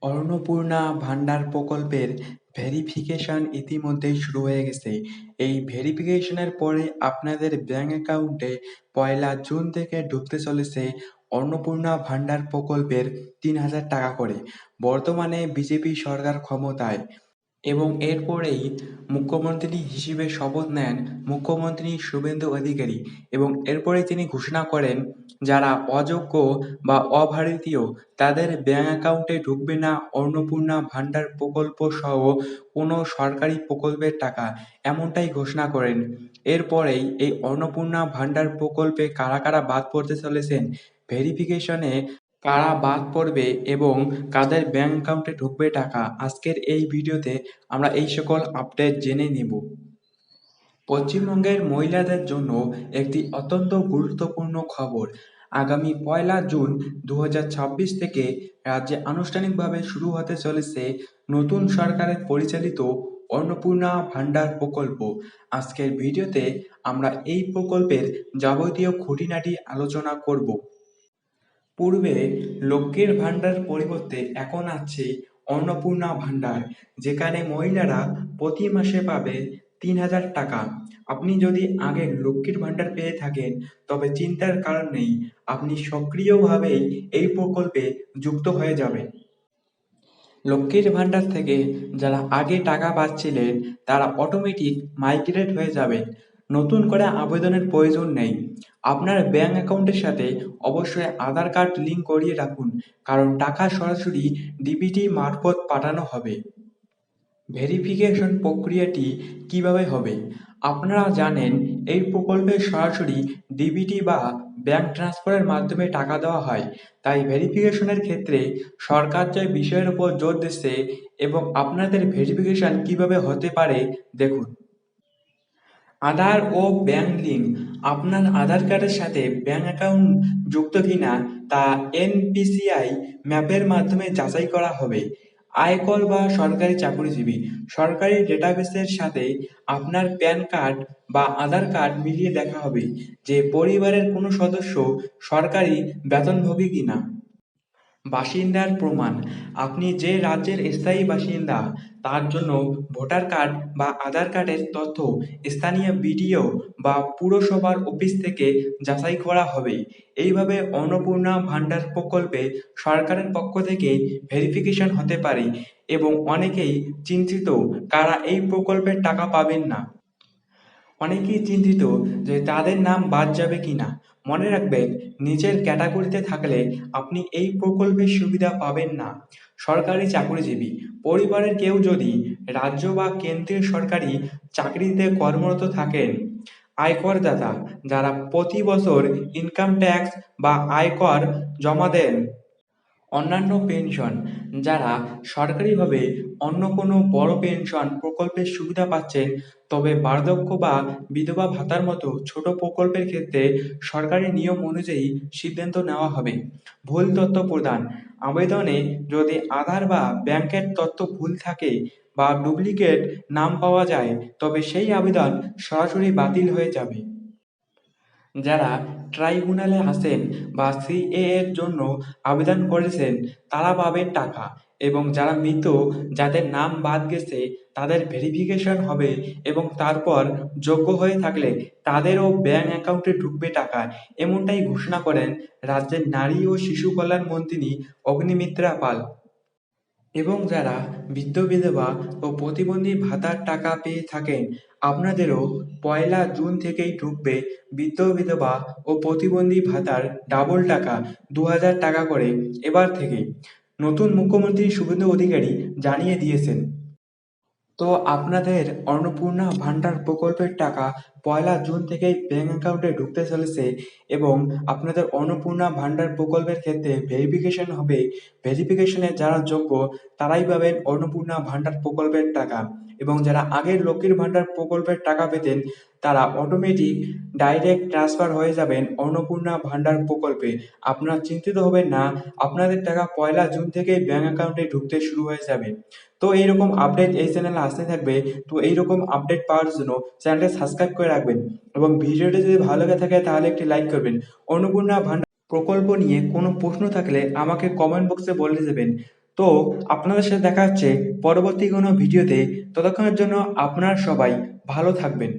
অন্নপূর্ণা ভান্ডার প্রকল্পের ভেরিফিকেশন ইতিমধ্যেই শুরু হয়ে গেছে। এই ভেরিফিকেশনের পরে আপনাদের ব্যাংক অ্যাকাউন্টে পয়লা জুন থেকে ঢুকতে চলেছে অন্নপূর্ণা ভান্ডার প্রকল্পের ৩,০০০ টাকা করে। বর্তমানে বিজেপি সরকার ক্ষমতায় এবং এরপরেই মুখ্যমন্ত্রী হিসেবে শপথ নেন মুখ্যমন্ত্রী শুভেন্দু অধিকারী এবং এরপরে তিনি ঘোষণা করেন যারা অযোগ্য বা অভারতীয় তাদের ব্যাংক অ্যাকাউন্টে ঢুকবে না অন্নপূর্ণা ভান্ডার প্রকল্প সহ কোনো সরকারি প্রকল্পের টাকা, এমনটাই ঘোষণা করেন। এরপরেই এই অন্নপূর্ণা ভান্ডার প্রকল্পে কারা কারা বাদ পড়তে চলেছেন, ভেরিফিকেশনে কারা বাদ পড়বে এবং কাদের ব্যাংক অ্যাকাউন্টে ঢুকবে টাকা, আজকের এই ভিডিওতে আমরা এই সকল আপডেট জেনে নেব। পশ্চিমবঙ্গের মহিলাদের জন্য একটি অত্যন্ত গুরুত্বপূর্ণ খবর। আগামী পয়লা জুন ২০২৬ থেকে রাজ্যে আনুষ্ঠানিকভাবে শুরু হতে চলেছে নতুন সরকারের পরিচালিত অন্নপূর্ণা ভান্ডার প্রকল্প। আজকের ভিডিওতে আমরা এই প্রকল্পের যাবতীয় খুঁটিনাটি আলোচনা করব। পূর্বে লক্ষ্মীর ভান্ডার পরিবর্তে এখন আছে অন্নপূর্ণা ভান্ডার, যেখানে মহিলারা প্রতি মাসে পাবে ৩,০০০ টাকা। আপনি যদি আগে লক্ষ্মীর ভান্ডার পেয়ে থাকেন তবে চিন্তার কারণ নেই, আপনি সক্রিয়ভাবেই এই প্রকল্পে যুক্ত হয়ে যাবেন। লক্ষ্মীর ভান্ডার থেকে যারা আগে টাকা পাচ্ছিলেন তারা অটোমেটিক মাইগ্রেট হয়ে যাবেন। নতুন করে আবেদনের প্রয়োজন নেই। আপনার ব্যাংক অ্যাকাউন্টের সাথে অবশ্যই আধার কার্ড লিঙ্ক করিয়ে রাখুন, কারণ টাকা সরাসরি ডিবিটি মারফত পাঠানো হবে। ভেরিফিকেশন প্রক্রিয়াটি কিভাবে হবে? আপনারা জানেন এই প্রকল্পে সরাসরি ডিবিটি বা ব্যাংক ট্রান্সফারের মাধ্যমে টাকা দেওয়া হয়। তাই ভেরিফিকেশনের ক্ষেত্রে সরকার যে বিষয়ের উপর জোর দিচ্ছে এবং আপনাদের ভেরিফিকেশন কিভাবে হতে পারে দেখুন। আধার ও ব্যাংক লিঙ্ক। আপনার আধার কার্ডের সাথে ব্যাংক অ্যাকাউন্ট যুক্ত কিনা তা এনপিসিআই ম্যাপের মাধ্যমে যাচাই করা হবে। আয়কর বা সরকারি চাকরিজীবী। সরকারি ডেটাবেসের সাথে আপনার প্যান কার্ড বা আধার কার্ড মিলিয়ে দেখা হবে যে পরিবারের কোনো সদস্য সরকারি বেতনভোগী কিনা। বাসিন্দার প্রমাণ। আপনি যে রাজ্যের স্থায়ী বাসিন্দা তার জন্য ভোটার কার্ড বা আধার কার্ডের তথ্য স্থানীয় বিডিও বা পুরসভার অফিস থেকে যাচাই করা হবে। এইভাবে অন্নপূর্ণা ভান্ডার প্রকল্পে সরকারের পক্ষ থেকে ভেরিফিকেশন হতে পারে এবং অনেকেই চিন্তিত কারা এই প্রকল্পের টাকা পাবেন না। অনেকেই চিন্তিত যে তাদের নাম বাদ যাবে কিনা। মনে রাখবেন, নিচের ক্যাটাগরিতে থাকলে আপনি এই প্রকল্পের সুবিধা পাবেন না। সরকারি চাকরিজীবী। পরিবারের কেউ যদি রাজ্য বা কেন্দ্রীয় সরকারি চাকরিতে কর্মরত থাকেন। আয়করদাতা, যারা প্রতি বছর ইনকাম ট্যাক্স বা আয়কর জমা দেন। অন্যান্য পেনশন, যারা সরকারিভাবে অন্য কোনো বড় পেনশন প্রকল্পের সুবিধা পাচ্ছেন তবে বার্ধক্য বা বিধবা ভাতার মতো ছোট প্রকল্পের ক্ষেত্রে সরকারি নিয়ম অনুযায়ী সিদ্ধান্ত নেওয়া হবে। ভুল তথ্য প্রদান। আবেদনে যদি আধার বা ব্যাংকের তথ্য ভুল থাকে বা ডুপ্লিকেট নাম পাওয়া যায় তবে সেই আবেদন সরাসরি বাতিল হয়ে যাবে। যারা ট্রাইব্যুনালে আছেন বা সিএএ এর জন্য আবেদন করেছেন তারা পাবেন টাকা এবং যারা মৃত, যাদের নাম বাদ গেছে তাদের ভেরিফিকেশন হবে এবং তারপর যোগ্য হয়ে থাকলে তাদেরও ব্যাংক অ্যাকাউন্টে ঢুকবে টাকা, এমনটাই ঘোষণা করেন রাজ্যের নারী ও শিশু কল্যাণ মন্ত্রী অগ্নিমিত্রা পাল। এবং যারা বৃদ্ধ বিধবা ও প্রতিবন্ধী ভাতার টাকা পেয়ে থাকেন আপনাদেরও পয়লা জুন থেকেই ঢুকবে বৃদ্ধ বিধবা ও প্রতিবন্ধী ভাতার ডাবল টাকা ২,০০০ টাকা করে এবার থেকে। নতুন মুখ্যমন্ত্রী শুভেন্দু অধিকারী জানিয়ে দিয়েছেন। তো আপনাদের অন্নপূর্ণা ভান্ডার প্রকল্পের টাকা পয়লা জুন থেকেই ব্যাংক অ্যাকাউন্টে ঢুকতে চলেছে এবং আপনাদের অন্নপূর্ণা ভান্ডার প্রকল্পের ক্ষেত্রে ভেরিফিকেশন হবে। ভেরিফিকেশনে যারা যোগ্য তারাই পাবেন অন্নপূর্ণা ভান্ডার প্রকল্পের টাকা এবং যারা আগের লক্ষ্মীর ভান্ডার প্রকল্পের টাকা পেতেন তারা অটোমেটিক ডাইরেক্ট ট্রান্সফার হয়ে যাবেন অন্নপূর্ণা ভান্ডার প্রকল্পে। আপনারা চিন্তিত হবেন না, আপনাদের টাকা পয়লা জুন থেকেই ব্যাংক অ্যাকাউন্টে ঢুকতে শুরু হয়ে যাবে। তো এইরকম আপডেট এই চ্যানেলে আসতে থাকবে। তো এইরকম আপডেট পাওয়ার জন্য চ্যানেলটা সাবস্ক্রাইব করে রাখবেন এবং ভিডিওটি যদি ভালো লেগে থাকে তাহলে একটি লাইক করবেন। অন্নপূর্ণা ভান্ডার প্রকল্প নিয়ে কোনো প্রশ্ন থাকলে আমাকে কমেন্ট বক্সে বলে দেবেন। তো আপনাদের সাথে দেখা হচ্ছে পরবর্তী কোনো ভিডিওতে। ততক্ষণের জন্য আপনারা সবাই ভালো থাকবেন।